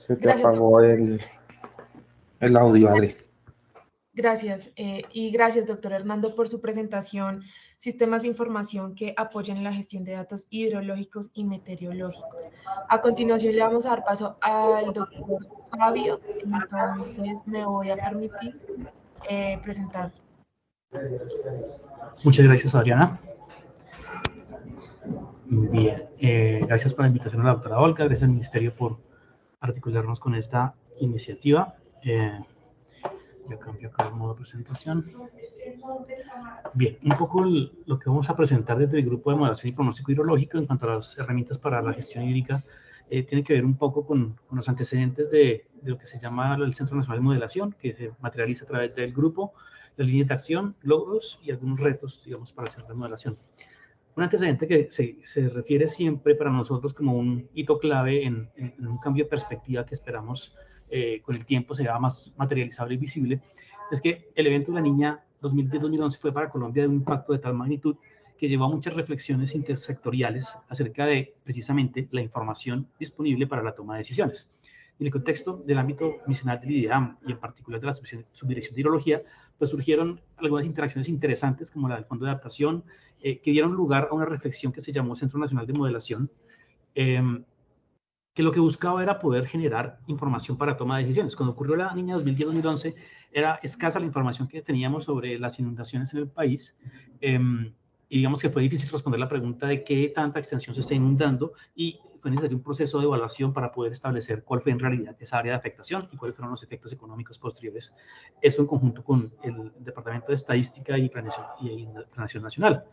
Se te Gracias, apagó doctor. el audio, Adri. Gracias. Y gracias, doctor Hernando, por su presentación, sistemas de información que apoyan la gestión de datos hidrológicos y meteorológicos. A continuación le vamos a dar paso al doctor Fabio, entonces me voy a permitir presentar. Muchas gracias, Adriana. Bien, gracias por la invitación a la doctora Olga, gracias al Ministerio por articularnos con esta iniciativa. Ya cambio acá el modo presentación. Bien, un poco lo que vamos a presentar desde el grupo de modelación y pronóstico hidrológico en cuanto a las herramientas para la gestión hídrica tiene que ver un poco con los antecedentes de lo que se llama el Centro Nacional de Modelación, que se materializa a través del grupo, las líneas de acción, logros y algunos retos, digamos, para hacer la modelación. Un antecedente que se refiere siempre para nosotros como un hito clave en un cambio de perspectiva que esperamos con el tiempo sea más materializable y visible, es que el evento de la Niña 2010-2011 fue para Colombia de un impacto de tal magnitud que llevó a muchas reflexiones intersectoriales acerca de precisamente la información disponible para la toma de decisiones. En el contexto del ámbito misional del IDEAM y en particular de la Subdirección de Hidrología, pues surgieron algunas interacciones interesantes como la del Fondo de Adaptación, que dieron lugar a una reflexión que se llamó Centro Nacional de Modelación, que lo que buscaba era poder generar información para toma de decisiones. Cuando ocurrió la Niña 2010-2011, era escasa la información que teníamos sobre las inundaciones en el país, y digamos que fue difícil responder la pregunta de qué tanta extensión se está inundando, y fue necesario un proceso de evaluación para poder establecer cuál fue en realidad esa área de afectación y cuáles fueron los efectos económicos posteriores. Eso en conjunto con el Departamento de Estadística y Planeación Nacional.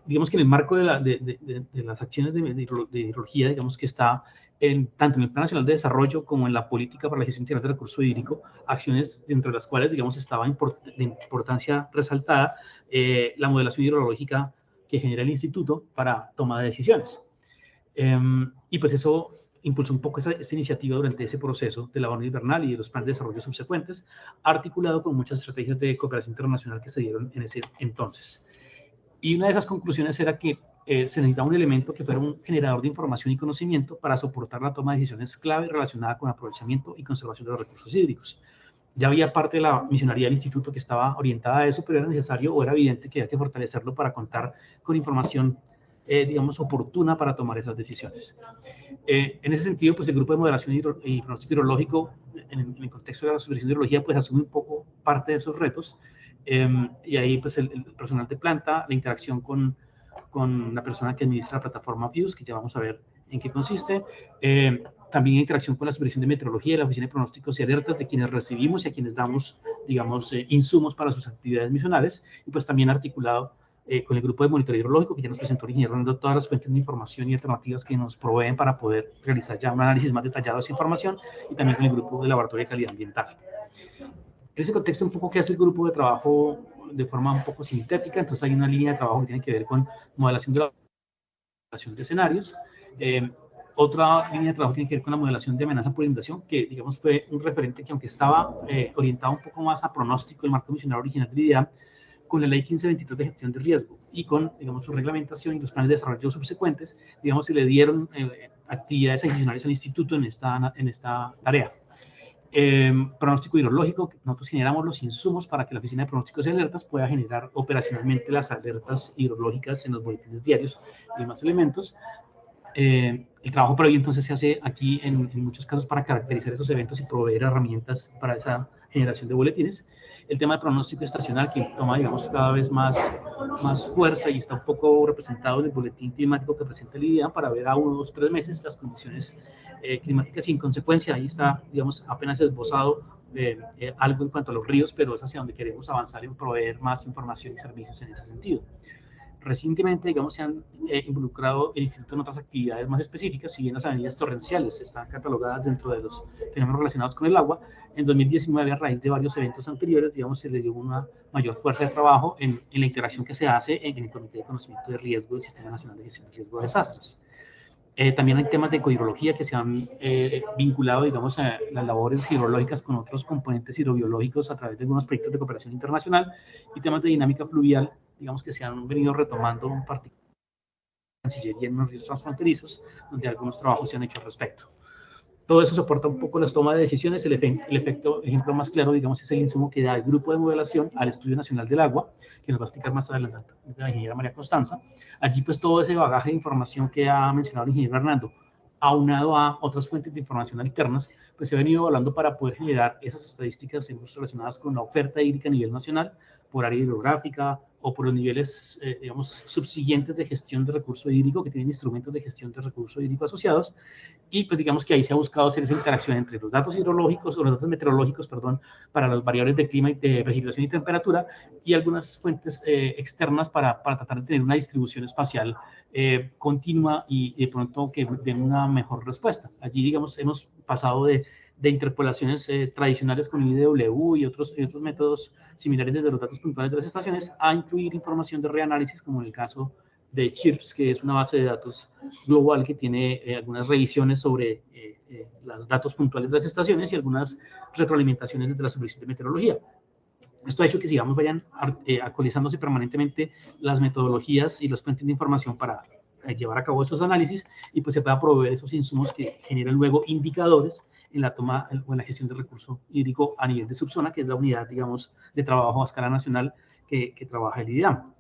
Digamos que en el marco de las acciones de hidrología, digamos que está tanto en el Plan Nacional de Desarrollo como en la Política para la Gestión Integral del Recurso Hídrico, acciones dentro de las cuales, digamos, estaba de importancia resaltada la modelación hidrológica que genera el Instituto para toma de decisiones. Y pues eso impulsó un poco esta iniciativa durante ese proceso de la Lavado Invernal y de los planes de desarrollo subsecuentes, articulado con muchas estrategias de cooperación internacional que se dieron en ese entonces. Y una de esas conclusiones era que se necesitaba un elemento que fuera un generador de información y conocimiento para soportar la toma de decisiones clave relacionada con aprovechamiento y conservación de los recursos hídricos. Ya había parte de la misionería del instituto que estaba orientada a eso, pero era necesario o era evidente que había que fortalecerlo para contar con información, digamos, oportuna para tomar esas decisiones. En ese sentido, pues el grupo de modelación y pronóstico hidrológico, en el contexto de la Subdirección de Hidrología, pues asume un poco parte de esos retos. Y ahí pues el personal de planta, la interacción con la persona que administra la plataforma Views, que ya vamos a ver en qué consiste, también interacción con la Subdirección de Meteorología y la Oficina de Pronósticos y Alertas, de quienes recibimos y a quienes damos, digamos, insumos para sus actividades misionales, y pues también articulado con el grupo de monitoreo hidrológico, que ya nos presentó el ingeniero Hernando todas las fuentes de información y alternativas que nos proveen para poder realizar ya un análisis más detallado de esa información, y también con el grupo de laboratorio de calidad ambiental. En ese contexto, un poco, ¿qué hace el grupo de trabajo de forma un poco sintética? Entonces hay una línea de trabajo que tiene que ver con modelación de escenarios. Otra línea de trabajo tiene que ver con la modelación de amenaza por inundación, que digamos fue un referente que, aunque estaba orientado un poco más a pronóstico, el marco misional original del IDEAM, con la ley 1523 de gestión de riesgo y con, digamos, su reglamentación y los planes de desarrollo subsecuentes, digamos, se le dieron actividades adicionales al instituto en esta tarea. Pronóstico hidrológico, nosotros generamos los insumos para que la Oficina de Pronósticos y Alertas pueda generar operacionalmente las alertas hidrológicas en los boletines diarios y demás elementos. El trabajo previo entonces se hace aquí en muchos casos para caracterizar esos eventos y proveer herramientas para esa generación de boletines. El tema de pronóstico estacional, que toma, digamos, cada vez más fuerza y está un poco representado en el boletín climático que presenta el IDEAM, para ver a 1, 2, 3 meses las condiciones climáticas, y en consecuencia ahí está, digamos, apenas esbozado algo en cuanto a los ríos, pero es hacia donde queremos avanzar en proveer más información y servicios en ese sentido. Recientemente, digamos, se han involucrado el instituto en otras actividades más específicas. Si bien las avenidas torrenciales están catalogadas dentro de los fenómenos relacionados con el agua, en 2019, a raíz de varios eventos anteriores, digamos, se le dio una mayor fuerza de trabajo en la interacción que se hace en el Comité de Conocimiento de Riesgo del Sistema Nacional de Gestión de Riesgo de Desastres. También hay temas de ecohidrología que se han vinculado, digamos, a las labores hidrológicas con otros componentes hidrobiológicos a través de algunos proyectos de cooperación internacional, y temas de dinámica fluvial, digamos, que se han venido retomando en particular en Cancillería en los ríos transfronterizos, donde algunos trabajos se han hecho al respecto. Todo eso soporta un poco las tomas de decisiones. El ejemplo más claro, digamos, es el insumo que da el Grupo de Modelación al Estudio Nacional del Agua, que nos va a explicar más adelante la ingeniera María Constanza. Allí, pues, todo ese bagaje de información que ha mencionado el ingeniero Hernando, aunado a otras fuentes de información alternas, pues se ha venido evaluando para poder generar esas estadísticas relacionadas con la oferta hídrica a nivel nacional, por área hidrográfica o por los niveles, digamos, subsiguientes de gestión de recurso hídrico, que tienen instrumentos de gestión de recurso hídrico asociados. Y pues digamos que ahí se ha buscado hacer esa interacción entre los datos hidrológicos o los datos meteorológicos, perdón, para las variables de clima, y de precipitación y temperatura, y algunas fuentes externas para tratar de tener una distribución espacial continua y de pronto que den una mejor respuesta. Allí, digamos, hemos pasado de interpolaciones tradicionales con IDW y otros métodos similares desde los datos puntuales de las estaciones a incluir información de reanálisis, como en el caso de CHIRPS, que es una base de datos global que tiene algunas revisiones sobre los datos puntuales de las estaciones y algunas retroalimentaciones desde la Supervisión de Meteorología. Esto ha hecho que, sigamos, vayan actualizándose permanentemente las metodologías y las fuentes de información para llevar a cabo esos análisis, y pues se pueda proveer esos insumos que generan luego indicadores en la toma o en la gestión del recurso hídrico a nivel de subzona, que es la unidad, digamos, de trabajo a escala nacional que trabaja el IDIAM.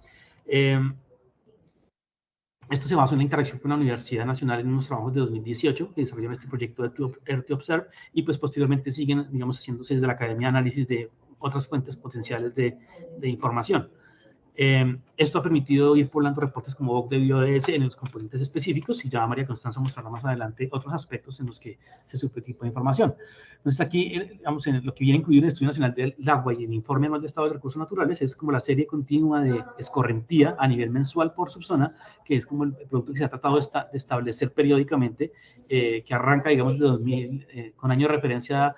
Esto se basa en la interacción con la Universidad Nacional en unos trabajos de 2018 que desarrollaron este proyecto de Earth Observe, y pues posteriormente siguen, digamos, haciéndose desde la Academia análisis de otras fuentes potenciales de información. Esto ha permitido ir poblando reportes como OC de BioDS en los componentes específicos, y ya María Constanza mostrará más adelante otros aspectos en los que se suple tipo de información. Entonces aquí, digamos, en lo que viene incluido en el Estudio Nacional del Agua y el Informe Anual de Estado de Recursos Naturales es como la serie continua de escorrentía a nivel mensual por subzona, que es como el producto que se ha tratado de establecer periódicamente, que arranca, digamos, de 2000, con año de referencia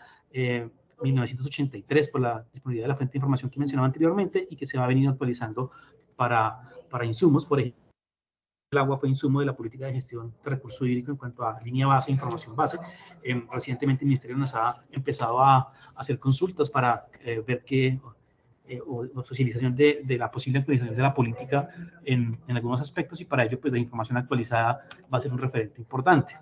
1983 por la disponibilidad de la fuente de información que mencionaba anteriormente, y que se va a venir actualizando para insumos. Por ejemplo, el agua fue insumo de la política de gestión de recurso hídrico en cuanto a línea base e información base. Recientemente el Ministerio nos ha empezado a hacer consultas para ver qué o socialización de la posible actualización de la política en algunos aspectos, y para ello pues la información actualizada va a ser un referente importante.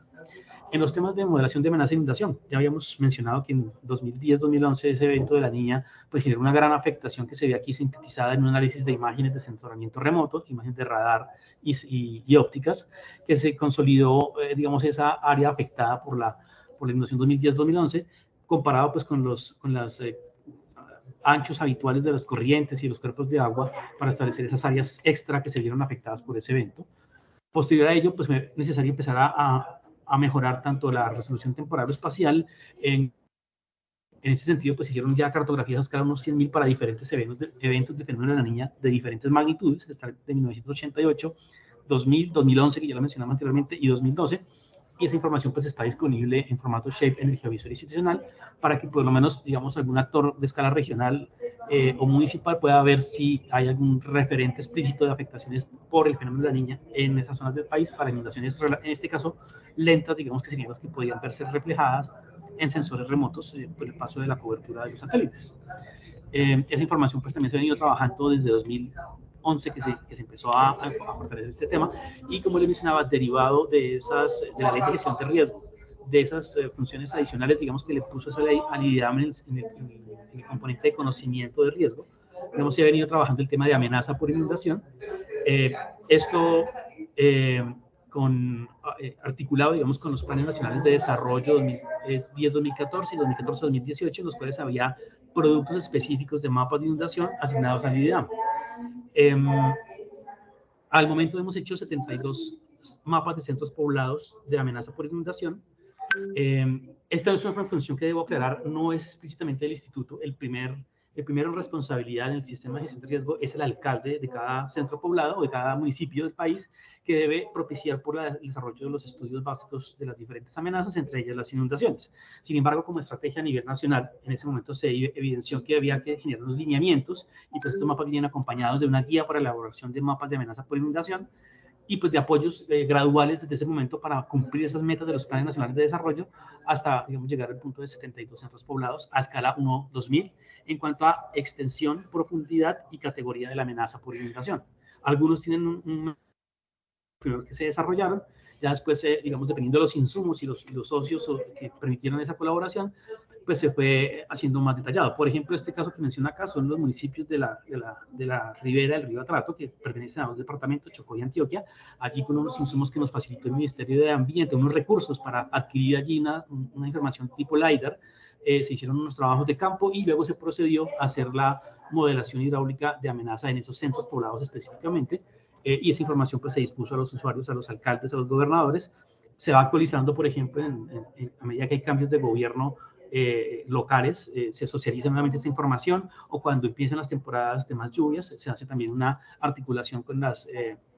En los temas de modelación de amenaza de inundación, ya habíamos mencionado que en 2010-2011 ese evento de la Niña pues generó una gran afectación que se ve aquí sintetizada en un análisis de imágenes de sensoramiento remoto, imágenes de radar y ópticas, que se consolidó, digamos, esa área afectada por la inundación 2010-2011, comparado pues con los anchos habituales de las corrientes y los cuerpos de agua, para establecer esas áreas extra que se vieron afectadas por ese evento. Posterior a ello, pues fue necesario empezar a mejorar tanto la resolución temporal o espacial. En ese sentido, pues hicieron ya cartografías a escala de unos 100.000 para diferentes eventos de fenómeno de la Niña de diferentes magnitudes, de 1988, 2000, 2011, que ya lo mencionaba anteriormente, y 2012. Y esa información pues está disponible en formato Shape en el geovisor institucional, para que por lo menos, digamos, algún actor de escala regional o municipal pueda ver si hay algún referente explícito de afectaciones por el fenómeno de la Niña en esas zonas del país, para inundaciones, en este caso, lentas, digamos, que serían las que podían verse reflejadas en sensores remotos por el paso de la cobertura de los satélites. Esa información pues también se ha venido trabajando desde 2011 que se empezó a fortalecer este tema, y como les mencionaba, derivado de la ley de gestión de riesgo, de esas funciones adicionales, digamos, que le puso esa ley al IDIAM en el componente de conocimiento de riesgo. Digamos, se ha venido trabajando el tema de amenaza por inundación. Esto articulado, digamos, con los planes nacionales de desarrollo 2010-2014 y 2014-2018, en los cuales había productos específicos de mapas de inundación asignados al IDIAM. Al momento hemos hecho 72 mapas de centros poblados de amenaza por inundación. Esta es una función que debo aclarar, no es explícitamente del instituto. El primero en responsabilidad en el sistema de gestión de riesgo es el alcalde de cada centro poblado o de cada municipio del país, que debe propiciar por el desarrollo de los estudios básicos de las diferentes amenazas, entre ellas las inundaciones. Sin embargo, como estrategia a nivel nacional, en ese momento se evidenció que había que generar unos lineamientos, y pues estos mapas vienen acompañados de una guía para la elaboración de mapas de amenaza por inundación, y pues de apoyos graduales desde ese momento para cumplir esas metas de los planes nacionales de desarrollo, hasta, digamos, llegar al punto de 72 centros poblados a escala 1-2000 en cuanto a extensión, profundidad y categoría de la amenaza por inundación. Algunos tienen primeros que se desarrollaron, Ya después, digamos, dependiendo de los insumos y los socios que permitieron esa colaboración, pues se fue haciendo más detallado. Por ejemplo, este caso que menciona acá son los municipios de la ribera del río Atrato, que pertenecen a los departamentos Chocó y Antioquia. Allí con unos insumos que nos facilitó el Ministerio de Ambiente, unos recursos para adquirir allí una información tipo LiDAR, se hicieron unos trabajos de campo y luego se procedió a hacer la modelación hidráulica de amenaza en esos centros poblados específicamente, y esa información pues se dispuso a los usuarios, a los alcaldes, a los gobernadores. Se va actualizando, por ejemplo, a medida que hay cambios de gobierno locales, se socializa nuevamente esta información, o cuando empiezan las temporadas de más lluvias, se hace también una articulación con las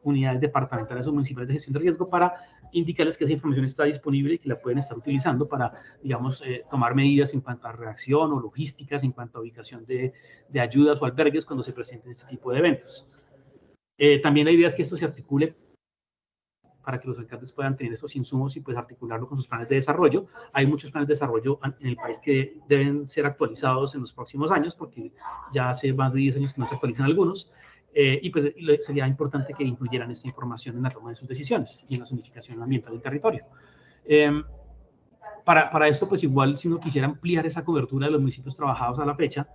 unidades departamentales o municipales de gestión de riesgo para indicarles que esa información está disponible y que la pueden estar utilizando para, digamos, tomar medidas en cuanto a reacción o logísticas, en cuanto a ubicación de ayudas o albergues cuando se presenten este tipo de eventos. También la idea es que esto se articule para que los alcaldes puedan tener estos insumos y pues articularlo con sus planes de desarrollo. Hay muchos planes de desarrollo en el país que deben ser actualizados en los próximos años, porque ya hace más de 10 años que no se actualizan algunos, y pues sería importante que incluyeran esta información en la toma de sus decisiones y en la zonificación ambiental del territorio. Para esto, pues igual, si uno quisiera ampliar esa cobertura de los municipios trabajados a la fecha,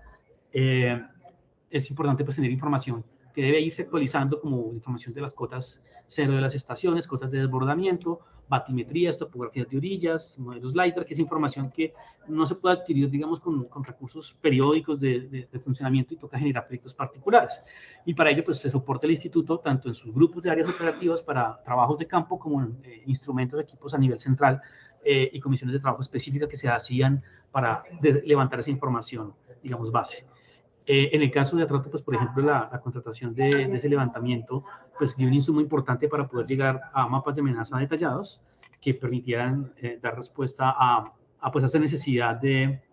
es importante pues tener información que debe irse actualizando, como información de las cotas cero de las estaciones, cotas de desbordamiento, batimetrías, topografías de orillas, modelos LiDAR, que es información que no se puede adquirir, digamos, con recursos periódicos de funcionamiento, y toca generar proyectos particulares. Y para ello, pues se soporta el instituto tanto en sus grupos de áreas operativas para trabajos de campo, como en instrumentos, equipos a nivel central, y comisiones de trabajo específicas que se hacían para levantar esa información, digamos, base. En el caso de Atrato, pues, por ejemplo, la contratación de ese levantamiento, pues, dio un insumo importante para poder llegar a mapas de amenaza detallados que permitieran dar respuesta a esa necesidad de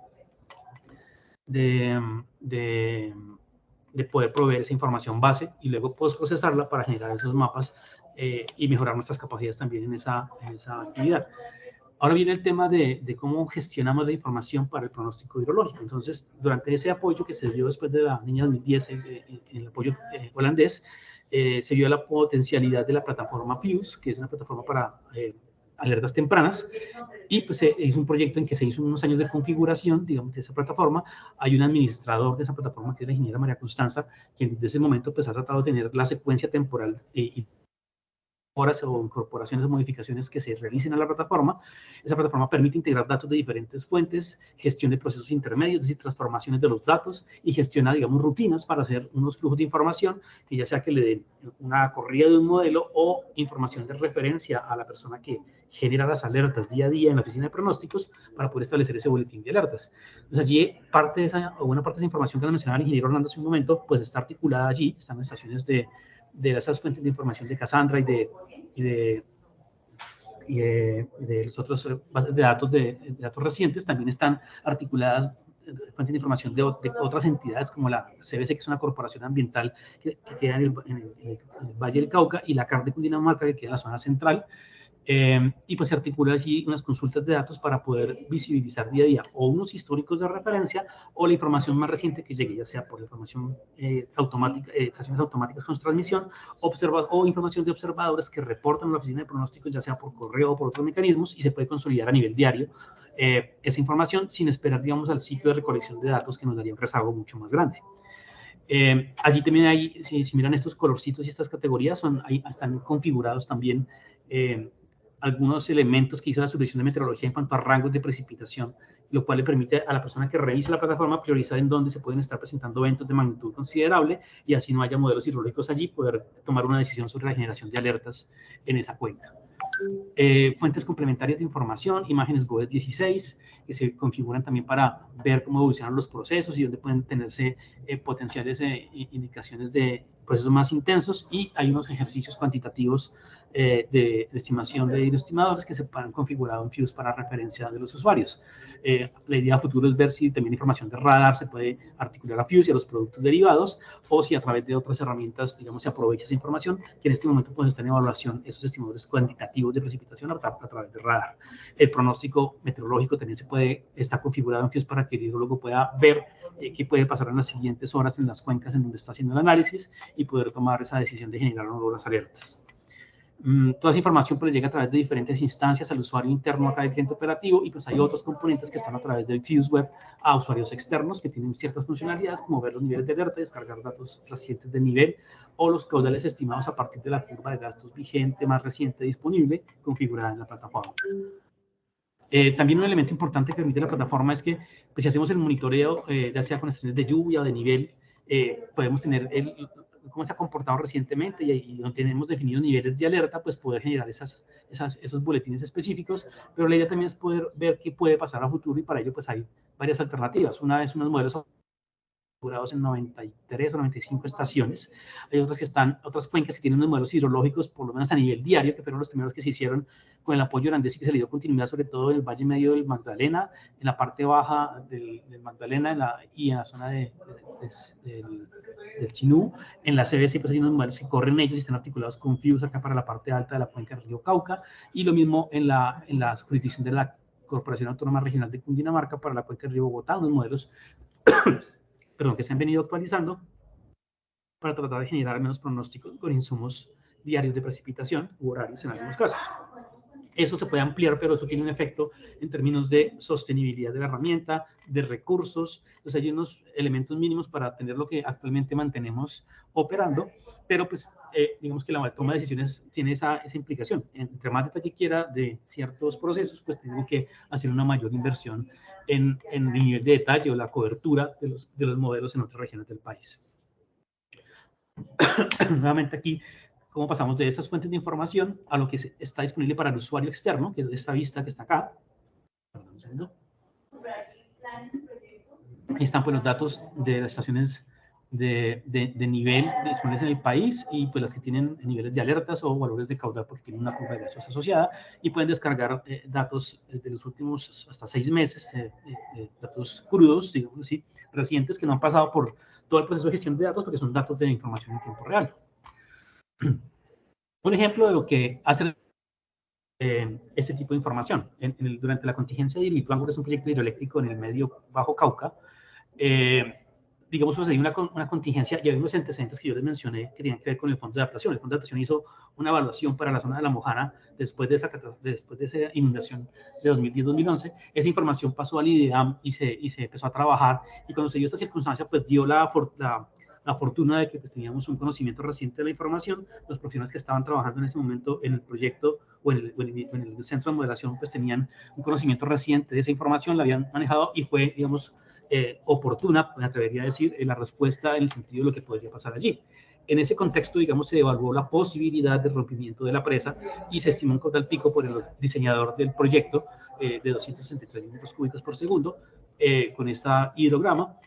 poder proveer esa información base y luego postprocesarla para generar esos mapas y mejorar nuestras capacidades también en esa actividad. Ahora viene el tema de cómo gestionamos la información para el pronóstico hidrológico. Entonces, durante ese apoyo que se dio después de la Niña 2010, en el apoyo holandés, se vio la potencialidad de la plataforma FIUS, que es una plataforma para alertas tempranas, y pues se hizo un proyecto en que se hizo unos años de configuración, digamos, de esa plataforma. Hay un administrador de esa plataforma, que es la ingeniera María Constanza, quien desde ese momento pues ha tratado de tener la secuencia temporal y horas o incorporaciones o modificaciones que se realicen a la plataforma. Esa plataforma permite integrar datos de diferentes fuentes, gestión de procesos intermedios, es decir, transformaciones de los datos, y gestiona, digamos, rutinas para hacer unos flujos de información que ya sea que le den una corrida de un modelo o información de referencia a la persona que genera las alertas día a día en la oficina de pronósticos para poder establecer ese boletín de alertas. Entonces allí una parte de esa información que nos mencionaba el ingeniero Orlando hace un momento, pues está articulada allí, están en estaciones de esas fuentes de información de Cassandra y de los otros bases de datos recientes. También están articuladas fuentes de información de otras entidades, como la CBC, que es una corporación ambiental que queda en el Valle del Cauca, y la CAR de Cundinamarca, que queda en la zona central. Y pues se articula allí unas consultas de datos para poder visibilizar día a día o unos históricos de referencia o la información más reciente que llegue, ya sea por información automática, estaciones automáticas con transmisión, o información de observadores que reportan a la oficina de pronósticos, ya sea por correo o por otros mecanismos, y se puede consolidar a nivel diario esa información sin esperar, digamos, al ciclo de recolección de datos, que nos daría un rezago mucho más grande. Allí también hay, si miran estos colorcitos y estas categorías, están configurados también algunos elementos que hizo la Subdirección de Meteorología en cuanto a rangos de precipitación, lo cual le permite a la persona que revise la plataforma priorizar en dónde se pueden estar presentando eventos de magnitud considerable, y así no haya modelos hidrológicos allí, poder tomar una decisión sobre la generación de alertas en esa cuenca. Fuentes complementarias de información, imágenes GOES 16, que se configuran también para ver cómo evolucionan los procesos y dónde pueden tenerse potenciales indicaciones de procesos más intensos, y hay unos ejercicios cuantitativos de estimación de hidroestimadores que se han configurado en FIUS para referencia de los usuarios. La idea futuro es ver si también información de radar se puede articular a FIUS y a los productos derivados, o si a través de otras herramientas, digamos, se aprovecha esa información, que en este momento pues está en evaluación esos estimadores cuantitativos de precipitación a través de radar. El pronóstico meteorológico también está configurado en FIUS para que el hidrólogo pueda ver qué puede pasar en las siguientes horas en las cuencas en donde está haciendo el análisis, y poder tomar esa decisión de generar o no las alertas. Toda esa información pues llega a través de diferentes instancias al usuario interno acá del cliente operativo, y pues hay otros componentes que están a través de FuseWeb a usuarios externos que tienen ciertas funcionalidades como ver los niveles de alerta, descargar datos recientes de nivel o los caudales estimados a partir de la curva de gastos vigente más reciente disponible configurada en la plataforma. También un elemento importante que permite la plataforma es que pues, si hacemos el monitoreo, ya sea con estaciones de lluvia o de nivel, podemos tener cómo se ha comportado recientemente y donde tenemos definidos niveles de alerta, pues poder generar esos boletines específicos, pero la idea también es poder ver qué puede pasar a futuro, y para ello pues hay varias alternativas. Una es unos modelos configurados en 93 o 95 estaciones. Hay otras cuencas que tienen unos modelos hidrológicos, por lo menos a nivel diario, que fueron los primeros que se hicieron con el apoyo holandés y que se le dio continuidad sobre todo en el valle medio del Magdalena, en la parte baja del Magdalena y en la zona del Sinú. En la CBC pues hay unos modelos que corren ellos y están articulados con Fuse acá para la parte alta de la cuenca del río Cauca, y lo mismo en la jurisdicción de la Corporación Autónoma Regional de Cundinamarca para la cuenca del río Bogotá, unos modelos que se han venido actualizando para tratar de generar menos pronósticos con insumos diarios de precipitación u horarios en algunos casos. Eso se puede ampliar, pero eso tiene un efecto en términos de sostenibilidad de la herramienta, de recursos. Entonces hay unos elementos mínimos para tener lo que actualmente mantenemos operando, pero pues digamos que la toma de decisiones tiene esa implicación. Entre más detalle quiera de ciertos procesos, pues tengo que hacer una mayor inversión en el nivel de detalle o la cobertura de los modelos en otras regiones del país. Nuevamente aquí, cómo pasamos de esas fuentes de información a lo que está disponible para el usuario externo, que es esta vista que está acá. Ahí están pues los datos de las estaciones de nivel disponibles en el país, y pues las que tienen niveles de alertas o valores de caudal porque tienen una curva de gastos asociada, y pueden descargar datos de los últimos hasta 6 meses, datos crudos, digamos así, recientes, que no han pasado por todo el proceso de gestión de datos porque son datos de información en tiempo real. Un ejemplo de lo que hace este tipo de información. Durante la contingencia de Hidroituango, que es un proyecto hidroeléctrico en el medio Bajo Cauca, digamos, sucedió una contingencia, y hay unos antecedentes que yo les mencioné que tenían que ver con el Fondo de Adaptación. El Fondo de Adaptación hizo una evaluación para la zona de La Mojana después de esa inundación de 2010-2011. Esa información pasó al IDEAM y se empezó a trabajar, y cuando se dio esta circunstancia, pues dio la fortuna de que pues, teníamos un conocimiento reciente de la información. Los profesionales que estaban trabajando en ese momento en el proyecto o en el centro de modelación, pues tenían un conocimiento reciente de esa información, la habían manejado, y fue, digamos, oportuna, me atrevería a decir, la respuesta en el sentido de lo que podría pasar allí. En ese contexto, digamos, se evaluó la posibilidad de rompimiento de la presa y se estimó un caudal pico por el diseñador del proyecto de 263 metros cúbicos por segundo con esta hidrograma.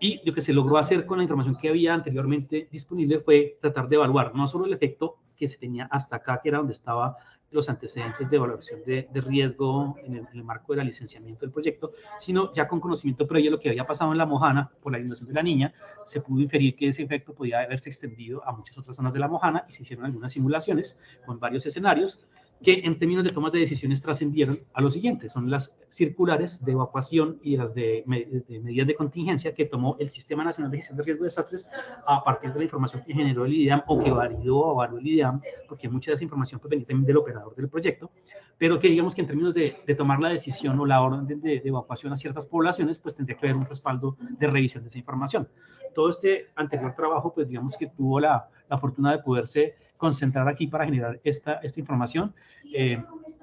Y lo que se logró hacer con la información que había anteriormente disponible fue tratar de evaluar no solo el efecto que se tenía hasta acá, que era donde estaban los antecedentes de evaluación de riesgo en el marco del licenciamiento del proyecto, sino ya con conocimiento previo de lo que había pasado en La Mojana por la inundación de La Niña, se pudo inferir que ese efecto podía haberse extendido a muchas otras zonas de La Mojana, y se hicieron algunas simulaciones con varios escenarios que en términos de tomas de decisiones trascendieron a lo siguiente: son las circulares de evacuación y las de medidas de contingencia que tomó el Sistema Nacional de Gestión de Riesgo de Desastres a partir de la información que generó el IDEAM, o que validó o avaló el IDEAM, porque mucha de esa información pues, venía también del operador del proyecto, pero que digamos que en términos de tomar la decisión o la orden de evacuación a ciertas poblaciones, pues tendría que haber un respaldo de revisión de esa información. Todo este anterior trabajo, pues digamos que tuvo la fortuna de poderse concentrar aquí para generar esta información.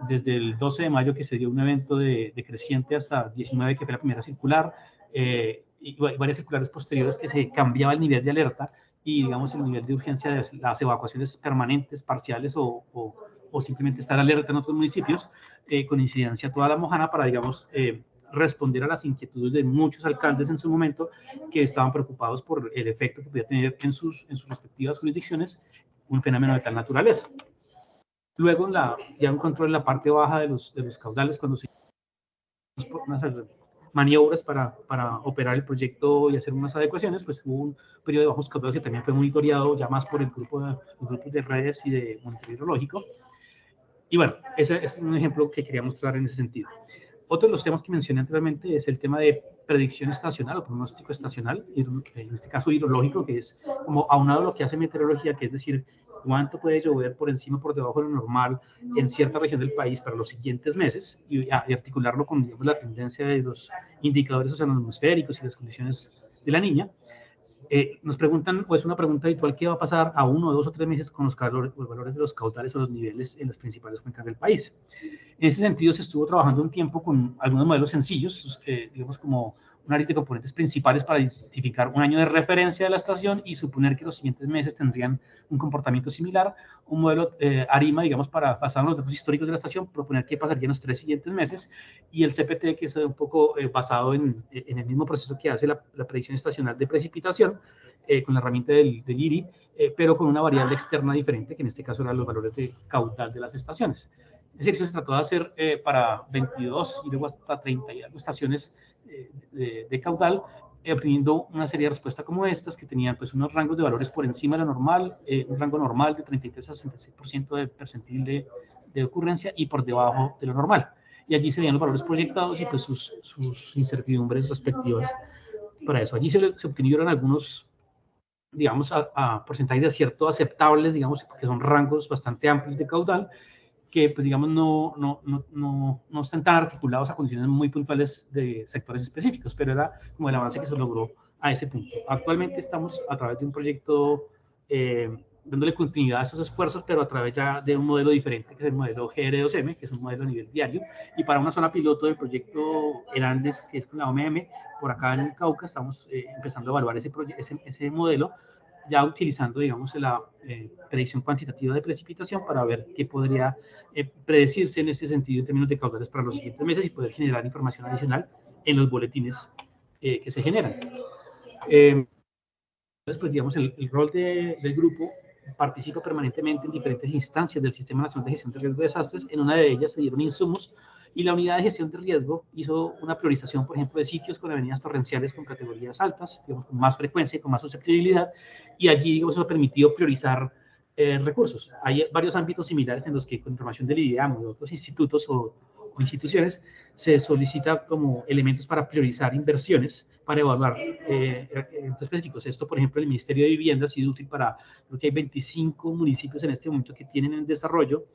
Desde el 12 de mayo que se dio un evento de creciente hasta 19, que fue la primera circular, y varias circulares posteriores que se cambiaba el nivel de alerta y, digamos, el nivel de urgencia de las evacuaciones permanentes, parciales o simplemente estar alerta en otros municipios, con incidencia a toda La Mojana, para, digamos, responder a las inquietudes de muchos alcaldes en su momento que estaban preocupados por el efecto que podía tener en sus respectivas jurisdicciones un fenómeno de tal naturaleza. Luego, ya un control en la parte baja de los caudales, cuando se hicieron unas maniobras para operar el proyecto y hacer unas adecuaciones, pues hubo un periodo de bajos caudales que también fue monitoreado ya más por los grupos de redes y de monitoreo hidrológico. Y bueno, ese es un ejemplo que quería mostrar en ese sentido. Otro de los temas que mencioné anteriormente es el tema de predicción estacional o pronóstico estacional, en este caso hidrológico, que es como aunado a lo que hace meteorología, que es decir, cuánto puede llover por encima o por debajo de lo normal en cierta región del país para los siguientes meses y articularlo con, digamos, la tendencia de los indicadores oceanográficos y las condiciones de la niña. Nos preguntan, o es una pregunta habitual, ¿qué va a pasar a 1, 2 o 3 meses con los valores de los caudales o los niveles en las principales cuencas del país? En ese sentido, se estuvo trabajando un tiempo con algunos modelos sencillos, digamos como una lista de componentes principales para identificar un año de referencia de la estación y suponer que los siguientes meses tendrían un comportamiento similar. Un modelo ARIMA, digamos, para basado en los datos históricos de la estación, proponer qué pasaría en los 3 siguientes meses, y el CPT, que es un poco basado en el mismo proceso que hace la predicción estacional de precipitación, con la herramienta del IRI, pero con una variable externa diferente, que en este caso eran los valores de caudal de las estaciones. Es decir, eso se trató de hacer para 22 y luego hasta 30 y algo estaciones de caudal, obteniendo una serie de respuestas como estas, que tenían pues unos rangos de valores por encima de lo normal, un rango normal de 33 a 66% de percentil de ocurrencia y por debajo de lo normal. Y allí se veían los valores proyectados y pues sus incertidumbres respectivas para eso. Allí se obtuvieron algunos, digamos, a porcentajes de acierto aceptables, digamos, porque son rangos bastante amplios de caudal, que, pues, digamos, no están tan articulados a condiciones muy puntuales de sectores específicos, pero era como el avance que se logró a ese punto. Actualmente estamos a través de un proyecto dándole continuidad a esos esfuerzos, pero a través ya de un modelo diferente, que es el modelo GR2M, que es un modelo a nivel diario, y para una zona piloto del proyecto Hernández, que es con la OMM, por acá en el Cauca, estamos empezando a evaluar ese modelo, ya utilizando, digamos, la predicción cuantitativa de precipitación para ver qué podría predecirse en ese sentido en términos de caudales para los siguientes meses y poder generar información adicional en los boletines que se generan. Entonces, pues, digamos, el rol del grupo participa permanentemente en diferentes instancias del Sistema Nacional de Gestión de Riesgo de Desastres. En una de ellas se dieron insumos y la unidad de gestión de riesgo hizo una priorización, por ejemplo, de sitios con avenidas torrenciales con categorías altas, digamos, con más frecuencia y con más susceptibilidad, y allí, digamos, eso ha permitido priorizar recursos. Hay varios ámbitos similares en los que, con información del IDEAM o de otros institutos o instituciones, se solicita como elementos para priorizar inversiones, para evaluar eventos específicos. Esto, por ejemplo, el Ministerio de Vivienda ha sido útil para, creo que hay 25 municipios en este momento que tienen en desarrollo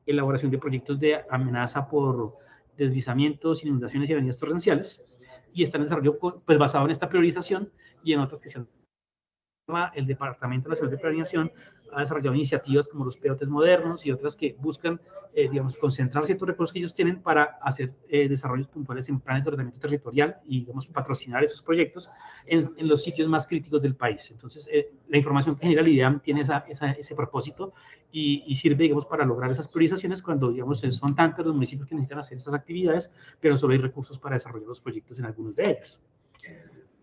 elaboración de proyectos de amenaza por deslizamientos, inundaciones y avenidas torrenciales, y están en desarrollo pues basado en esta priorización y en otras que se han. El Departamento Nacional de Planeación ha desarrollado iniciativas como los POTs modernos y otras que buscan, digamos, concentrar ciertos recursos que ellos tienen para hacer desarrollos puntuales en planes de ordenamiento territorial y, digamos, patrocinar esos proyectos en los sitios más críticos del país. Entonces, la información que genera el IDEAM tiene ese propósito y sirve, digamos, para lograr esas priorizaciones cuando, digamos, son tantos los municipios que necesitan hacer esas actividades, pero solo hay recursos para desarrollar los proyectos en algunos de ellos.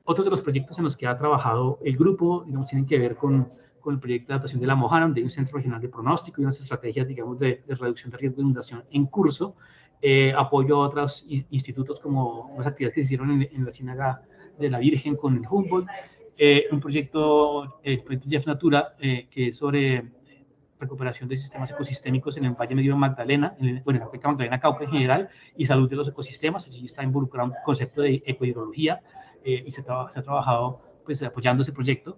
Otros de los proyectos en los que ha trabajado el grupo, digamos, tienen que ver con el proyecto de adaptación de La Mojana, donde hay un centro regional de pronóstico y unas estrategias, digamos, de reducción de riesgo de inundación en curso, apoyo a otros institutos como unas actividades que se hicieron en la Ciénaga de la Virgen con el Humboldt, un proyecto Jeff Natura, que es sobre recuperación de sistemas ecosistémicos en el Valle Medio de Magdalena, en la cuenca Magdalena Cauca en general, y salud de los ecosistemas. Allí está involucrado un concepto de ecohidrología, y se ha trabajado pues apoyando ese proyecto.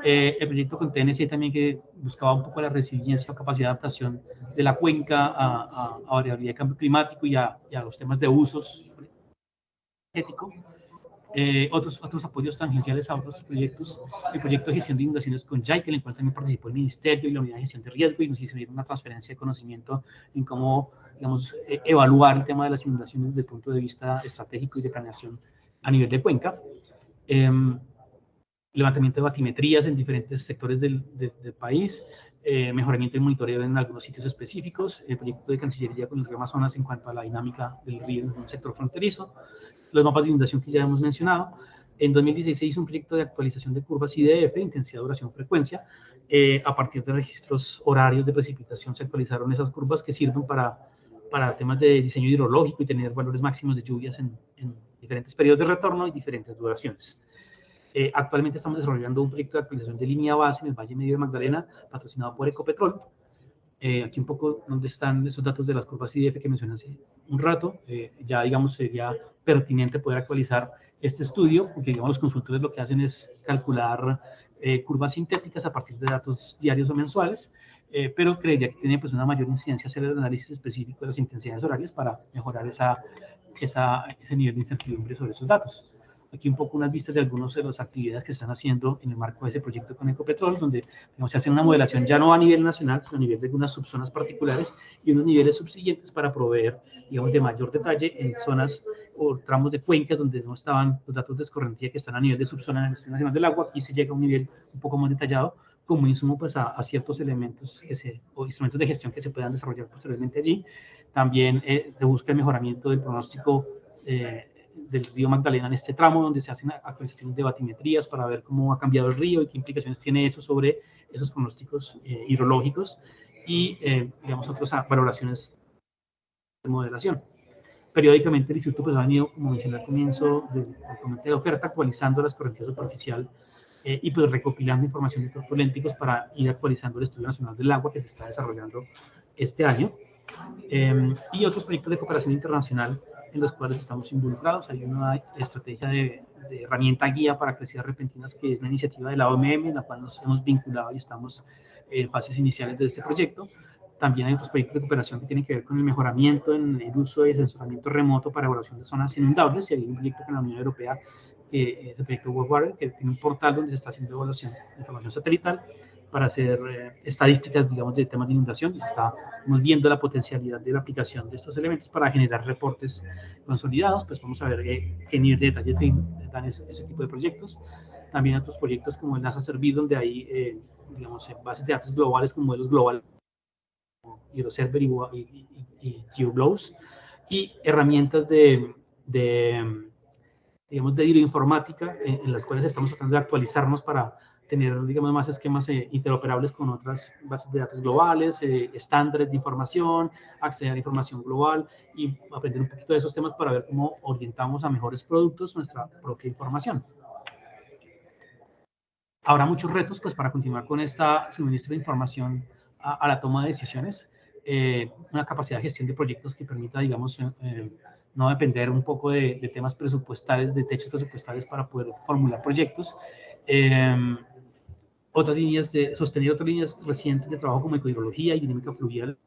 El proyecto con TNC también, que buscaba un poco la resiliencia o capacidad de adaptación de la cuenca a variabilidad de cambio climático y a los temas de usos energético. Otros apoyos tangenciales a otros proyectos, el proyecto de gestión de inundaciones con JICA, en el cual también participó el Ministerio y la Unidad de Gestión de Riesgo, y nos hicieron una transferencia de conocimiento en cómo, digamos, evaluar el tema de las inundaciones desde el punto de vista estratégico y de planeación a nivel de cuenca. Levantamiento de batimetrías en diferentes sectores del país, mejoramiento del monitoreo en algunos sitios específicos, el proyecto de Cancillería con el río Amazonas en cuanto a la dinámica del río en un sector fronterizo, los mapas de inundación que ya hemos mencionado. En 2016 un proyecto de actualización de curvas IDF, intensidad, duración, frecuencia. A partir de registros horarios de precipitación se actualizaron esas curvas que sirven para temas de diseño hidrológico y tener valores máximos de lluvias en diferentes periodos de retorno y diferentes duraciones. Actualmente estamos desarrollando un proyecto de actualización de línea base en el Valle Medio de Magdalena, patrocinado por Ecopetrol. Aquí un poco donde están esos datos de las curvas IDF que mencioné hace un rato. Ya, digamos, sería pertinente poder actualizar este estudio, porque, digamos, los consultores lo que hacen es calcular curvas sintéticas a partir de datos diarios o mensuales, pero creería que tiene pues una mayor incidencia hacer el análisis específico de las intensidades horarias para mejorar ese nivel de incertidumbre sobre esos datos. Aquí un poco unas vistas de algunas de las actividades que están haciendo en el marco de ese proyecto con Ecopetrol, donde digamos, se hace una modelación ya no a nivel nacional, sino a nivel de algunas subzonas particulares y unos niveles subsiguientes para proveer, digamos, de mayor detalle en zonas o tramos de cuencas donde no estaban los datos de escorrentía que están a nivel de subzona en el Instituto Nacional del Agua. Aquí se llega a un nivel un poco más detallado como insumo pues, a ciertos elementos o instrumentos de gestión que se puedan desarrollar posteriormente allí. También se busca el mejoramiento del pronóstico del río Magdalena en este tramo, donde se hacen actualizaciones de batimetrías para ver cómo ha cambiado el río y qué implicaciones tiene eso sobre esos pronósticos hidrológicos y, digamos, otras valoraciones de modelación. Periódicamente el Instituto pues, ha venido, como mencioné al comienzo del comité de oferta, actualizando la escorrentía superficial y pues recopilando información de cuerpos lénticos para ir actualizando el Estudio Nacional del Agua que se está desarrollando este año. Y otros proyectos de cooperación internacional en los cuales estamos involucrados. Hay una estrategia de herramienta guía para crecidas repentinas que es una iniciativa de la OMM, en la cual nos hemos vinculado y estamos en fases iniciales de este proyecto. También hay otros proyectos de cooperación que tienen que ver con el mejoramiento en el uso de sensoramiento remoto para evaluación de zonas inundables. Y hay un proyecto con la Unión Europea, que es el proyecto WaterWater, que tiene un portal donde se está haciendo evaluación de información satelital para hacer estadísticas, digamos, de temas de inundación. Y estamos viendo la potencialidad de la aplicación de estos elementos para generar reportes consolidados. Pues vamos a ver qué nivel de detalles dan ese tipo de proyectos. También otros proyectos como el NASA Servir, donde hay, digamos, bases de datos globales con modelos globales, HydroServer y GeoGlows, y herramientas digamos, de hidroinformática en las cuales estamos tratando de actualizarnos para tener, digamos, más esquemas interoperables con otras bases de datos globales, estándares de información, acceder a información global y aprender un poquito de esos temas para ver cómo orientamos a mejores productos nuestra propia información. Habrá muchos retos pues, para continuar con esta suministro de información a la toma de decisiones, una capacidad de gestión de proyectos que permita, digamos, no depender un poco de temas presupuestales, de techos presupuestales para poder formular proyectos. Sostener otras líneas recientes de trabajo como ecohidrología y dinámica fluvial.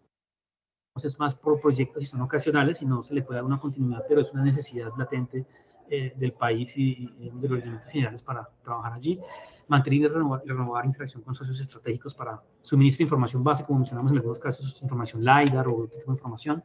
Es más por proyectos y son ocasionales y no se le puede dar una continuidad, pero es una necesidad latente del país y de los elementos generales para trabajar allí. Mantener y renovar interacción con socios estratégicos para suministrar información base, como mencionamos en algunos casos, información LiDAR o otro tipo de información.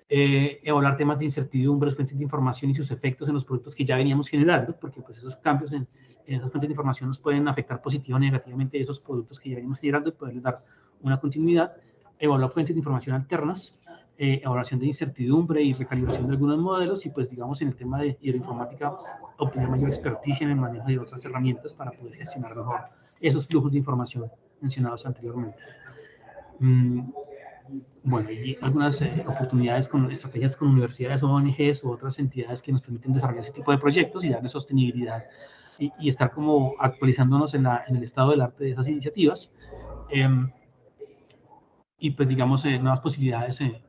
Evaluar temas de incertidumbre, fuentes de información y sus efectos en los productos que ya veníamos generando, porque pues, esos cambios en esas fuentes de información nos pueden afectar positiva o negativamente esos productos que ya veníamos generando y poderles dar una continuidad. Evaluar fuentes de información alternas, evaluación de incertidumbre y recalibración de algunos modelos y pues digamos en el tema de hidroinformática obtener mayor experticia en el manejo de otras herramientas para poder gestionar mejor esos flujos de información mencionados anteriormente. Bueno, hay algunas oportunidades con estrategias con universidades, ONGs u otras entidades que nos permiten desarrollar ese tipo de proyectos y darle sostenibilidad y estar como actualizándonos en el estado del arte de esas iniciativas. Y pues digamos nuevas posibilidades en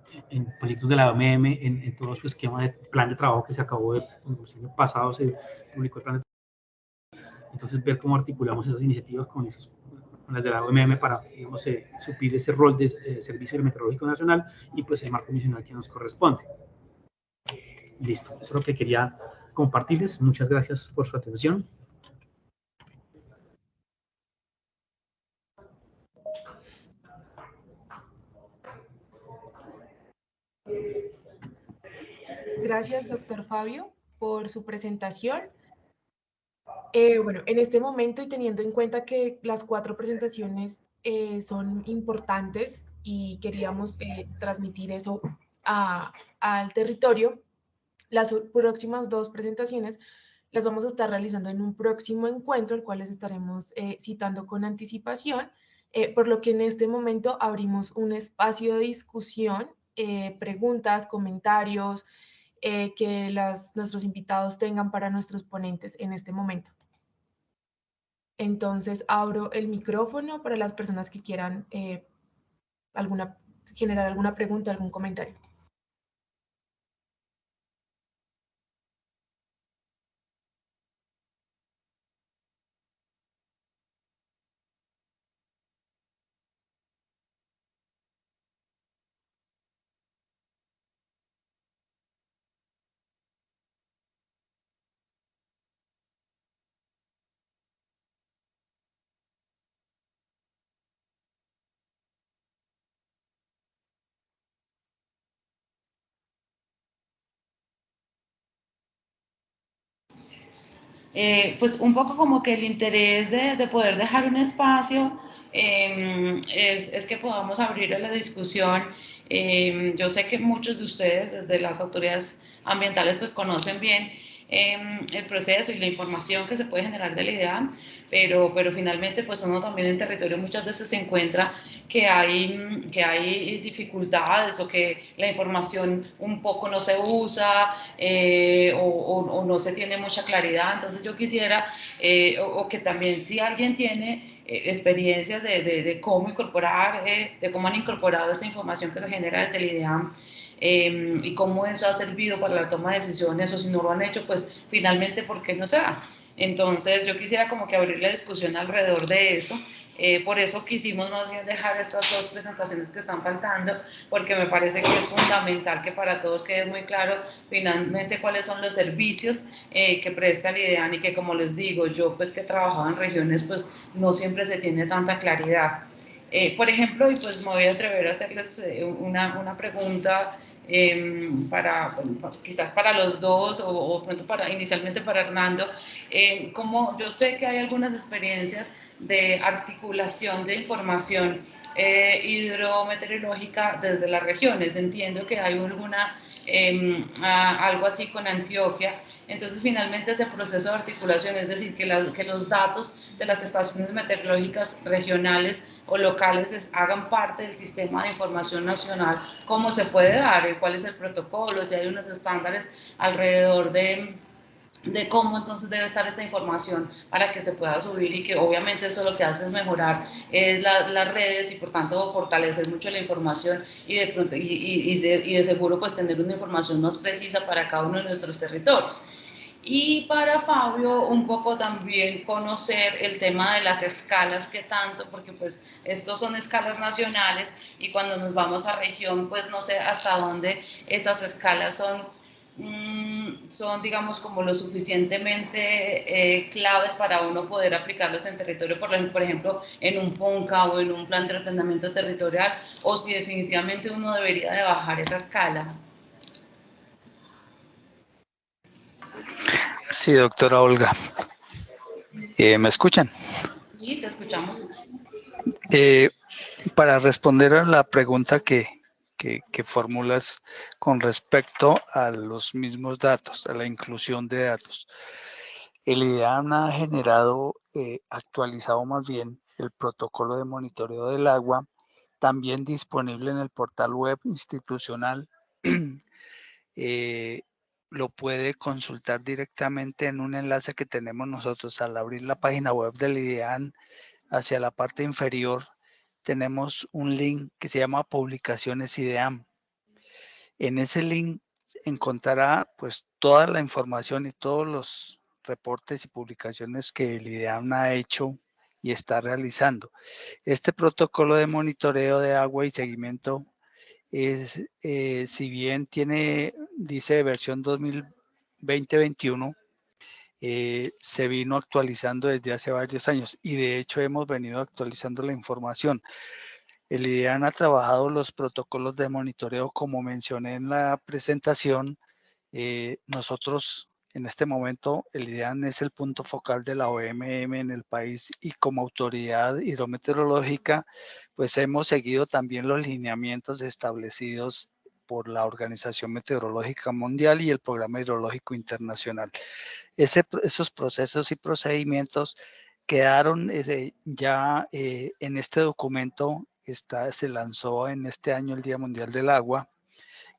proyectos de la OMM, en todo su esquema de plan de trabajo que se acabó el año pasado, se publicó el plan de trabajo. Entonces ver cómo articulamos esas iniciativas con las de la OMM para, digamos, suplir ese rol de Servicio Meteorológico Nacional y pues el marco misional que nos corresponde. Listo, eso es lo que quería compartirles. Muchas gracias por su atención. Gracias, doctor Fabio, por su presentación. Bueno, en este momento y teniendo en cuenta que las 4 presentaciones son importantes y queríamos transmitir eso al territorio, las próximas 2 presentaciones las vamos a estar realizando en un próximo encuentro, el cual les estaremos citando con anticipación, por lo que en este momento abrimos un espacio de discusión, preguntas, comentarios que nuestros invitados tengan para nuestros ponentes en este momento. Entonces abro el micrófono para las personas que quieran generar alguna pregunta, algún comentario. pues un poco como que el interés de poder dejar un espacio es que podamos abrir a la discusión. Yo sé que muchos de ustedes desde las autoridades ambientales pues conocen bien el proceso y la información que se puede generar del IDEAM, pero finalmente pues uno también en territorio muchas veces se encuentra que hay dificultades o que la información un poco no se usa o no se tiene mucha claridad. Entonces yo quisiera, o que también si alguien tiene experiencias de cómo incorporar, de cómo han incorporado esta información que se genera desde el IDEAM, y cómo eso ha servido para la toma de decisiones, o si no lo han hecho, pues finalmente, ¿por qué no se da? Entonces yo quisiera como que abrir la discusión alrededor de eso. Por eso quisimos más bien dejar estas dos presentaciones que están faltando, porque me parece que es fundamental que para todos quede muy claro finalmente cuáles son los servicios que presta el IDEAM, y que, como les digo, yo pues que he trabajado en regiones, pues no siempre se tiene tanta claridad. Por ejemplo, y pues me voy a atrever a hacerles una pregunta quizás para los dos, o pronto inicialmente para Hernando. Como yo sé que hay algunas experiencias de articulación de información hidrometeorológica desde las regiones. Entiendo que hay algo así con Antioquia. Entonces, finalmente, ese proceso de articulación, es decir, que los datos de las estaciones meteorológicas regionales o locales hagan parte del sistema de información nacional, ¿cómo se puede dar? ¿Cuál es el protocolo? Si hay unos estándares alrededor de cómo entonces debe estar esta información para que se pueda subir, y que obviamente eso lo que hace es mejorar las redes y por tanto fortalecer mucho la información, y de pronto y de seguro pues tener una información más precisa para cada uno de nuestros territorios. Y para Fabio, un poco también conocer el tema de las escalas, que tanto, porque pues estos son escalas nacionales, y cuando nos vamos a región, pues no sé hasta dónde esas escalas son digamos, como lo suficientemente claves para uno poder aplicarlos en territorio, por ejemplo, en un PONCA o en un plan de ordenamiento territorial, o si definitivamente uno debería de bajar esa escala. Sí, doctora Olga. ¿Me escuchan? Sí, te escuchamos. Para responder a la pregunta que formulas con respecto a los mismos datos, a la inclusión de datos, el IDEAM ha generado, actualizado más bien, el protocolo de monitoreo del agua, también disponible en el portal web institucional. Lo puede consultar directamente en un enlace que tenemos nosotros. Al abrir la página web del IDEAM, hacia la parte inferior tenemos un link que se llama Publicaciones IDEAM. En ese link encontrará pues toda la información y todos los reportes y publicaciones que el IDEAM ha hecho y está realizando. Este protocolo de monitoreo de agua y seguimiento es, si bien dice versión 2020-21, se vino actualizando desde hace varios años, y de hecho hemos venido actualizando la información. El IDEAM ha trabajado los protocolos de monitoreo, como mencioné en la presentación. Nosotros en este momento, el IDEAM es el punto focal de la OMM en el país, y como autoridad hidrometeorológica pues hemos seguido también los lineamientos establecidos por la Organización Meteorológica Mundial y el Programa Hidrológico Internacional. Esos procesos y procedimientos quedaron ya en este documento. Se lanzó en este año el Día Mundial del Agua,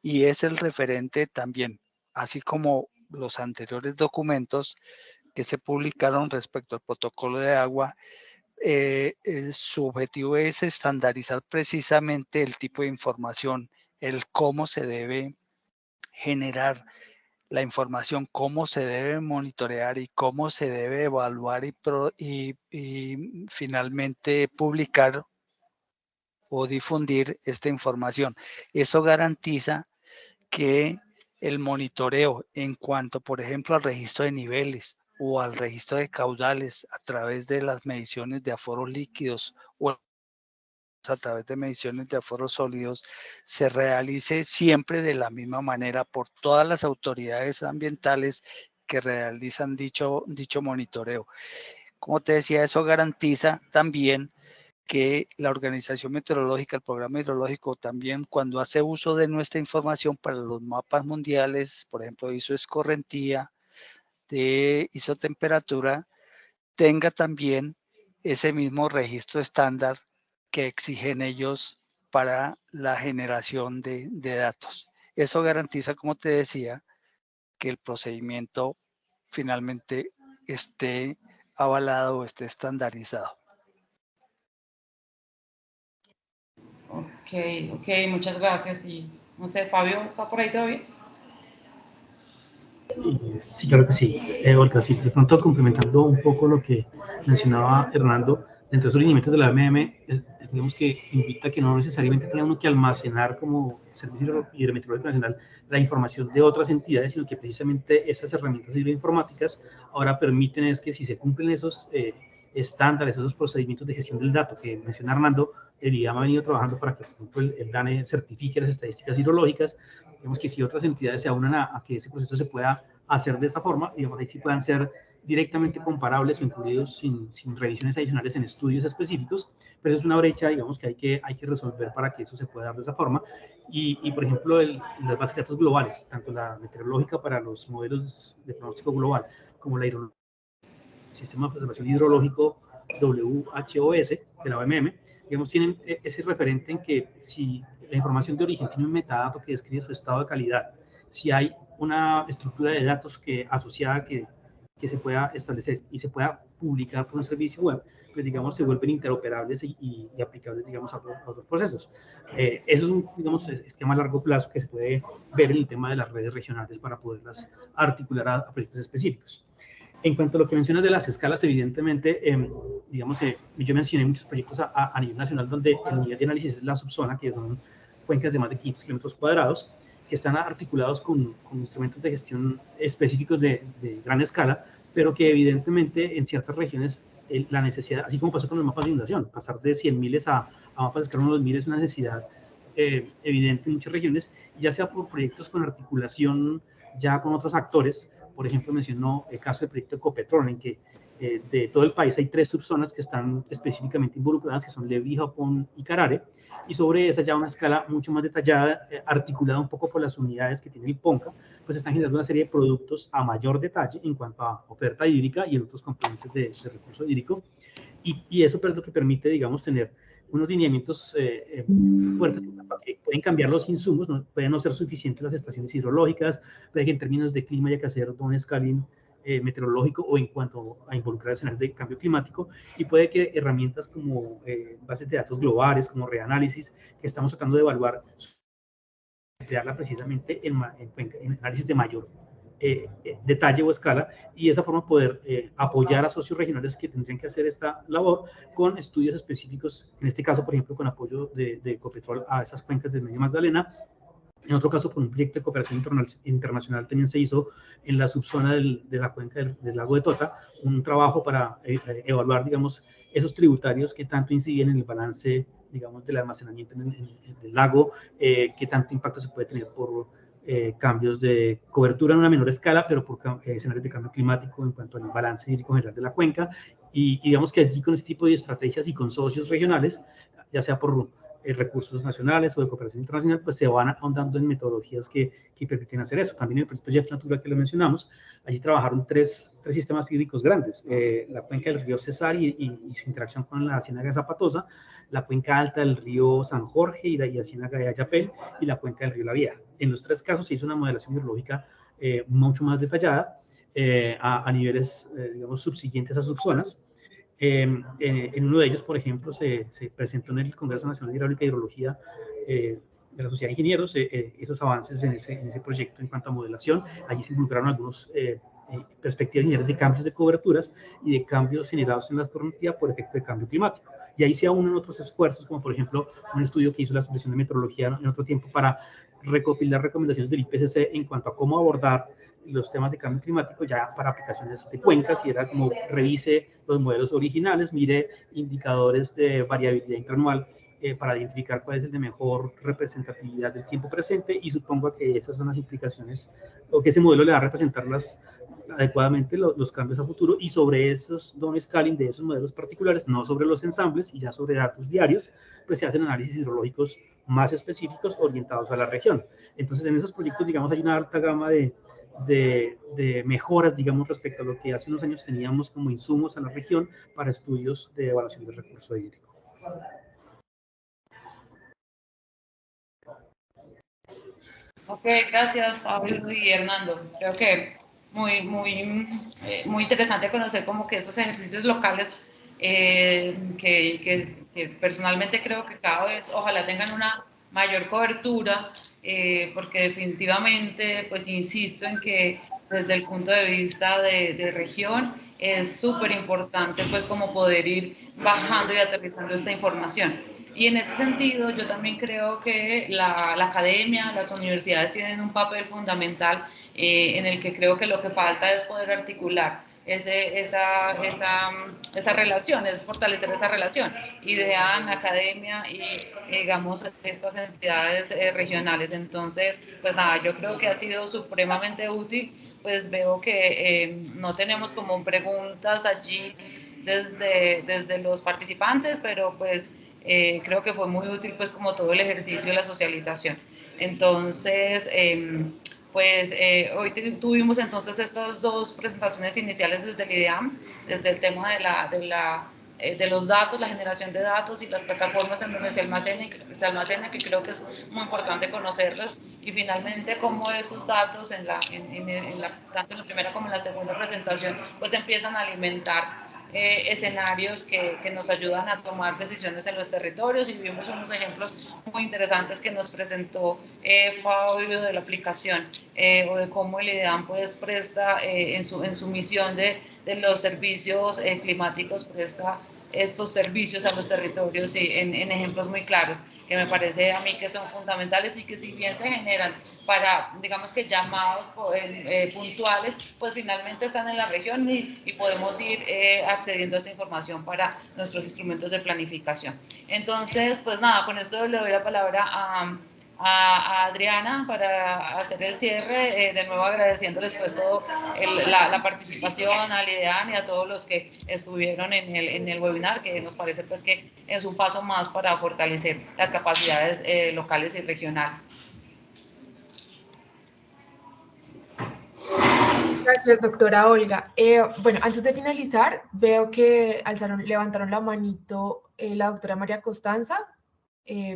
y es el referente también, así como los anteriores documentos que se publicaron respecto al protocolo de agua. Su objetivo es estandarizar precisamente el tipo de información, el cómo se debe generar la información, cómo se debe monitorear y cómo se debe evaluar y finalmente publicar o difundir esta información. Eso garantiza que el monitoreo en cuanto, por ejemplo, al registro de niveles o al registro de caudales a través de las mediciones de aforos líquidos o a través de mediciones de aforos sólidos, se realice siempre de la misma manera por todas las autoridades ambientales que realizan dicho monitoreo. Como te decía, eso garantiza también que la organización meteorológica, el programa hidrológico también, cuando hace uso de nuestra información para los mapas mundiales, por ejemplo, hizo escorrentía, hizo temperatura, tenga también ese mismo registro estándar que exigen ellos para la generación de datos. Eso garantiza, como te decía, que el procedimiento finalmente esté avalado o esté estandarizado. Ok, muchas gracias. Y no sé, Fabio, ¿está por ahí todavía? Sí, claro que sí. Olga, sí, de pronto complementando un poco lo que mencionaba Hernando, dentro de esos lineamientos de la OMM, digamos que invita a que no necesariamente tenga uno que almacenar como Servicio Hidrometeorológico Nacional la información de otras entidades, sino que precisamente esas herramientas hidroinformáticas ahora permiten es que si se cumplen esos estándares, esos procedimientos de gestión del dato que menciona Hernando, el IDAM ha venido trabajando para que, por ejemplo, el DANE certifique las estadísticas hidrológicas. Digamos que si otras entidades se aunan a que ese proceso se pueda hacer de esta forma, digamos, ahí sí puedan ser directamente comparables o incluidos sin revisiones adicionales en estudios específicos, pero es una brecha, digamos, que hay que resolver para que eso se pueda dar de esa forma. Y por ejemplo, las bases de datos globales, tanto la meteorológica para los modelos de pronóstico global, como la hidrología, el sistema de observación hidrológico WHOS de la OMM, digamos, tienen ese referente en que si la información de origen tiene un metadato que describe su estado de calidad, si hay una estructura de datos asociada que se pueda establecer y se pueda publicar por un servicio web, pues digamos se vuelven interoperables y aplicables, digamos, a otros procesos. Eso es un, digamos, esquema a largo plazo que se puede ver en el tema de las redes regionales para poderlas articular a proyectos específicos. En cuanto a lo que mencionas de las escalas, evidentemente, digamos, yo mencioné muchos proyectos a nivel nacional donde el nivel de análisis es la subzona, que son cuencas de más de 500 kilómetros cuadrados, que están articulados con instrumentos de gestión específicos de gran escala, pero que evidentemente en ciertas regiones la necesidad, así como pasó con los mapas de inundación, pasar de 100.000 a mapas de escala de 2.000 es una necesidad evidente en muchas regiones, ya sea por proyectos con articulación ya con otros actores. Por ejemplo, mencionó el caso del proyecto Ecopetrol, en que de todo el país hay 3 subzonas que están específicamente involucradas, que son Levi, Japón y Carare, y sobre esa ya una escala mucho más detallada, articulada un poco por las unidades que tiene el PONCA, pues están generando una serie de productos a mayor detalle en cuanto a oferta hídrica y en otros componentes de recurso hídrico, y eso es lo que permite, digamos, tener unos lineamientos fuertes que pueden cambiar los insumos, ¿no? Pueden no ser suficientes las estaciones hidrológicas, puede que en términos de clima haya que hacer downscaling meteorológico o en cuanto a involucrar escenarios de cambio climático, y puede que herramientas como bases de datos globales, como reanálisis, que estamos tratando de evaluar, emplearla precisamente en análisis de mayor detalle o escala, y de esa forma poder apoyar a socios regionales que tendrían que hacer esta labor con estudios específicos, en este caso, por ejemplo, con apoyo de Ecopetrol a esas cuencas del Medio Magdalena. En otro caso, por un proyecto de cooperación internacional también se hizo en la subzona de la cuenca del lago de Tota, un trabajo para evaluar, digamos, esos tributarios que tanto inciden en el balance, digamos, del almacenamiento del lago, qué tanto impacto se puede tener por cambios de cobertura en una menor escala, pero por escenarios de cambio climático en cuanto al balance hídrico general de la cuenca. Y digamos que allí con este tipo de estrategias y con socios regionales, ya sea por recursos nacionales o de cooperación internacional, pues se van ahondando en metodologías que permiten hacer eso. También en el proyecto Jeff Natura que lo mencionamos, allí trabajaron tres sistemas hídricos grandes, la cuenca del río Cesar y su interacción con la Ciénaga de Zapatosa, la cuenca alta del río San Jorge y la Ciénaga de Ayapel, y la cuenca del río La Vieja. En los 3 casos se hizo una modelación hidrológica mucho más detallada a niveles, digamos, subsiguientes a subzonas. En uno de ellos, por ejemplo, se presentó en el Congreso Nacional de Hidráulica y Hidrología de la Sociedad de Ingenieros esos avances en ese proyecto en cuanto a modelación. Allí se involucraron algunos perspectivas lineales de cambios de coberturas y de cambios generados en la escorrentía por efecto de cambio climático. Y ahí se aunan otros esfuerzos, como por ejemplo un estudio que hizo la Asociación de Meteorología en otro tiempo para recopilar recomendaciones del IPCC en cuanto a cómo abordar los temas de cambio climático ya para aplicaciones de cuencas, y era como revise los modelos originales, mire indicadores de variabilidad interanual para identificar cuál es el de mejor representatividad del tiempo presente, y supongo que esas son las implicaciones, o que ese modelo le va a representar adecuadamente los cambios a futuro, y sobre esos downscaling de esos modelos particulares, no sobre los ensambles y ya sobre datos diarios, pues se hacen análisis hidrológicos más específicos orientados a la región. Entonces, en esos proyectos, digamos, hay una alta gama de mejoras, digamos, respecto a lo que hace unos años teníamos como insumos a la región para estudios de evaluación del recurso hídrico. Ok, gracias Fabio y Hernando. Creo que muy interesante conocer como que esos ejercicios locales que personalmente creo que cada vez ojalá tengan una mayor cobertura, porque definitivamente, pues insisto en que desde el punto de vista de región es súper importante pues como poder ir bajando y aterrizando esta información. Y en ese sentido, yo también creo que la academia, las universidades tienen un papel fundamental en el que creo que lo que falta es poder articular esa relación, es fortalecer esa relación. IDEAN, academia y, digamos, estas entidades regionales. Entonces, pues nada, yo creo que ha sido supremamente útil. Pues veo que no tenemos como preguntas allí desde los participantes, pero pues creo que fue muy útil pues como todo el ejercicio de la socialización. Entonces, hoy tuvimos entonces estas dos presentaciones iniciales desde el IDEAM, desde el tema de los datos, la generación de datos y las plataformas en donde se almacena, que creo que es muy importante conocerlas, y finalmente cómo esos datos tanto en la primera como en la segunda presentación pues empiezan a alimentar escenarios que nos ayudan a tomar decisiones en los territorios, y vimos unos ejemplos muy interesantes que nos presentó Fabio de la aplicación o de cómo el IDEAM pues presta en su misión de los servicios climáticos, presta estos servicios a los territorios y en ejemplos muy claros que me parece a mí que son fundamentales, y que si bien se generan para, digamos que llamados puntuales, pues finalmente están en la región y podemos ir accediendo a esta información para nuestros instrumentos de planificación. Entonces, pues nada, con esto le doy la palabra a Adriana para hacer el cierre, de nuevo agradeciéndoles pues todo la participación al IDEAN y a todos los que estuvieron en el webinar, que nos parece pues que es un paso más para fortalecer las capacidades locales y regionales. Gracias, doctora Olga. Bueno, antes de finalizar, veo que levantaron la manito la doctora María Costanza,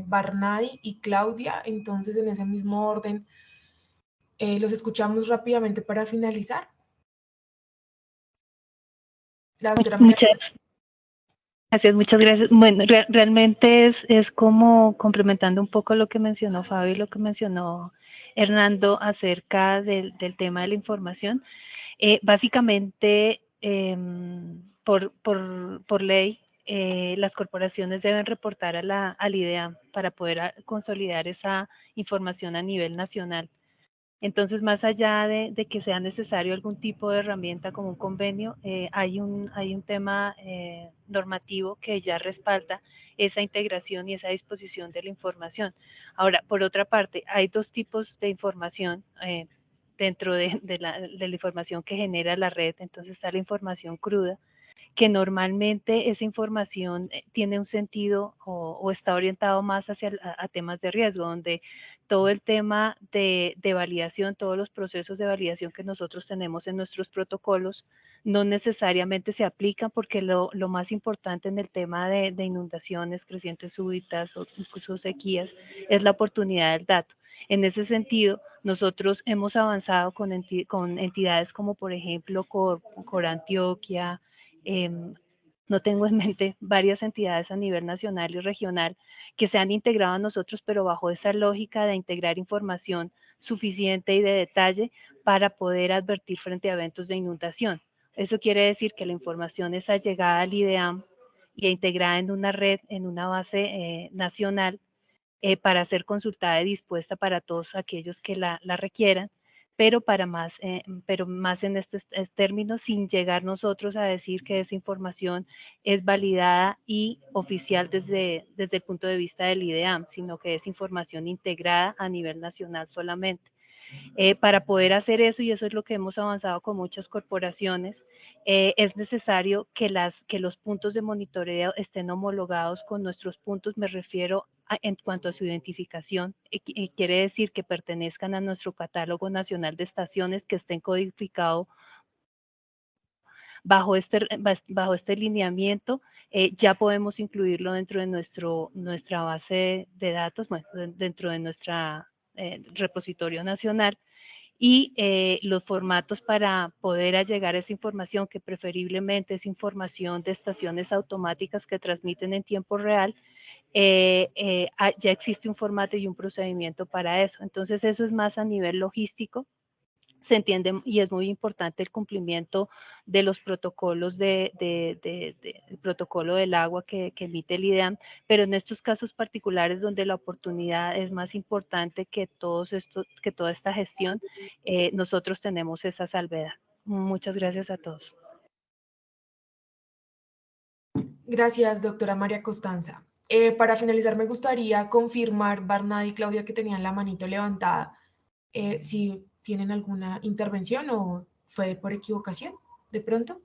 Barnadi y Claudia. Entonces, en ese mismo orden, los escuchamos rápidamente para finalizar. La doctora María Costanza. Muchas gracias. Bueno, realmente es como complementando un poco lo que mencionó Fabio y lo que mencionó Hernando acerca del tema de la información. Básicamente, por ley, las corporaciones deben reportar al IDEAM para poder consolidar esa información a nivel nacional. Entonces, más allá de que sea necesario algún tipo de herramienta como un convenio, hay un tema normativo que ya respalda esa integración y esa disposición de la información. Ahora, por otra parte, hay dos tipos de información dentro de la información que genera la red. Entonces está la información cruda, que normalmente esa información tiene un sentido o está orientado más hacia a temas de riesgo, donde todo el tema de validación, todos los procesos de validación que nosotros tenemos en nuestros protocolos, no necesariamente se aplican, porque lo más importante en el tema de inundaciones, crecientes súbitas o incluso sequías, es la oportunidad del dato. En ese sentido, nosotros hemos avanzado con entidades como, por ejemplo, Cor Antioquia, no tengo en mente varias entidades a nivel nacional y regional que se han integrado a nosotros, pero bajo esa lógica de integrar información suficiente y de detalle para poder advertir frente a eventos de inundación. Eso quiere decir que la información es allegada al IDEAM y integrada en una red, en una base nacional, para ser consultada y dispuesta para todos aquellos que la requieran, pero más en estos términos, sin llegar nosotros a decir que esa información es validada y oficial desde el punto de vista del IDEAM, sino que es información integrada a nivel nacional solamente. Para poder hacer eso, y eso es lo que hemos avanzado con muchas corporaciones, es necesario que los puntos de monitoreo estén homologados con nuestros puntos, me refiero en cuanto a su identificación, quiere decir que pertenezcan a nuestro catálogo nacional de estaciones, que estén codificados bajo este lineamiento. Ya podemos incluirlo dentro de nuestra base de datos, bueno, dentro de nuestra repositorio nacional, y los formatos para poder allegar esa información, que preferiblemente es información de estaciones automáticas que transmiten en tiempo real. Ya existe un formato y un procedimiento para eso. Entonces, eso es más a nivel logístico. Se entiende, y es muy importante el cumplimiento de los protocolos del protocolo del agua que emite el IDEAM, pero en estos casos particulares donde la oportunidad es más importante que toda esta gestión, nosotros tenemos esa salvedad. Muchas gracias a todos. Gracias, doctora María Costanza. Para finalizar, me gustaría confirmar, Barnady y Claudia, que tenían la manito levantada, si tienen alguna intervención o fue por equivocación, de pronto.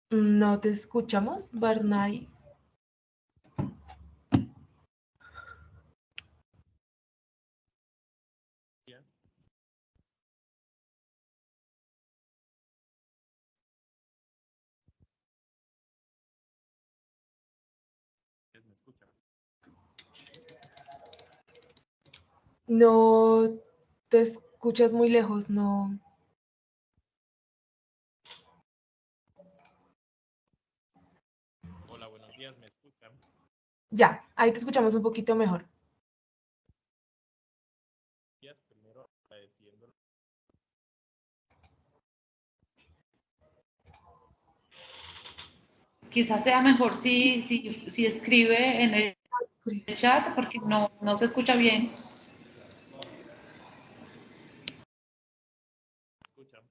No te escuchamos, Barnady. No te escuchas muy lejos, no. Hola, buenos días, ¿me escuchan? Ya, ahí te escuchamos un poquito mejor. Primero agradeciendo. Quizás sea mejor si escribe en el chat, porque no se escucha bien. ¿Escuchan?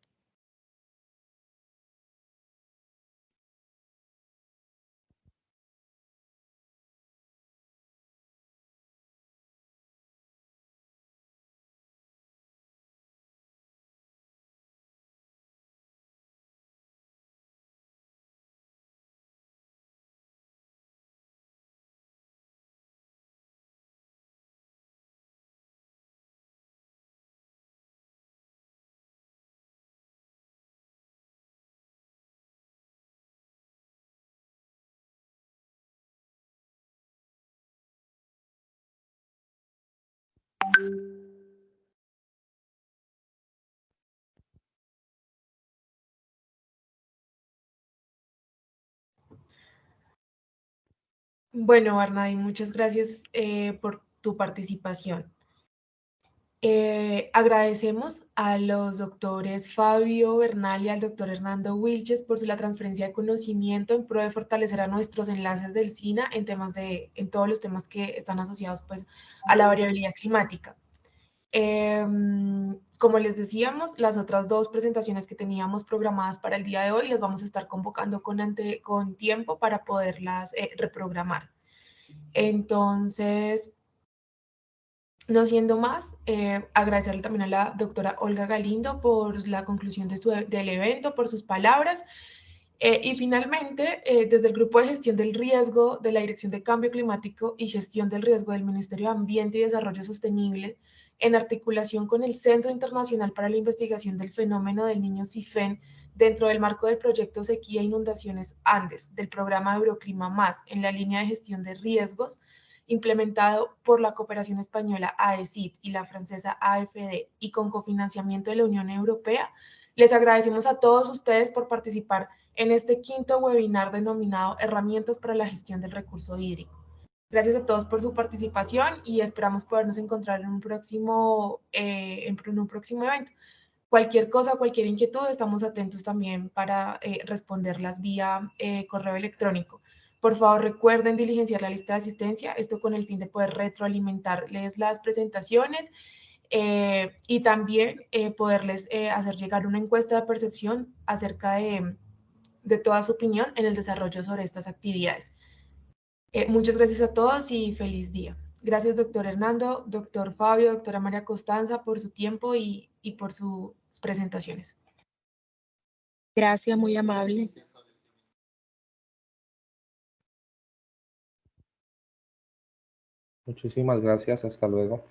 Bueno, Barnady, muchas gracias por tu participación. Agradecemos a los doctores Fabio Bernal y al doctor Hernando Wilches por la transferencia de conocimiento en pro de fortalecer a nuestros enlaces del SINA en todos los temas que están asociados pues, a la variabilidad climática. Como les decíamos, las otras dos presentaciones que teníamos programadas para el día de hoy las vamos a estar convocando con tiempo para poderlas reprogramar. Entonces, no siendo más, agradecerle también a la doctora Olga Galindo por la conclusión del evento, por sus palabras. Y finalmente, desde el Grupo de Gestión del Riesgo de la Dirección de Cambio Climático y Gestión del Riesgo del Ministerio de Ambiente y Desarrollo Sostenible, en articulación con el Centro Internacional para la Investigación del Fenómeno del Niño CIFEN, dentro del marco del proyecto Sequía e Inundaciones Andes, del programa Euroclima Más, en la línea de gestión de riesgos, implementado por la cooperación española AECID y la francesa AFD, y con cofinanciamiento de la Unión Europea, les agradecemos a todos ustedes por participar en este quinto webinar denominado Herramientas para la Gestión del Recurso Hídrico. Gracias a todos por su participación y esperamos podernos encontrar en un próximo evento. Cualquier cosa, cualquier inquietud, estamos atentos también para responderlas vía correo electrónico. Por favor, recuerden diligenciar la lista de asistencia, esto con el fin de poder retroalimentarles las presentaciones y también poderles hacer llegar una encuesta de percepción acerca de de toda su opinión en el desarrollo sobre estas actividades. Muchas gracias a todos y feliz día. Gracias, doctor Hernando, doctor Fabio, doctora María Costanza, por su tiempo y por sus presentaciones. Gracias, muy amable. Muchísimas gracias. Hasta luego.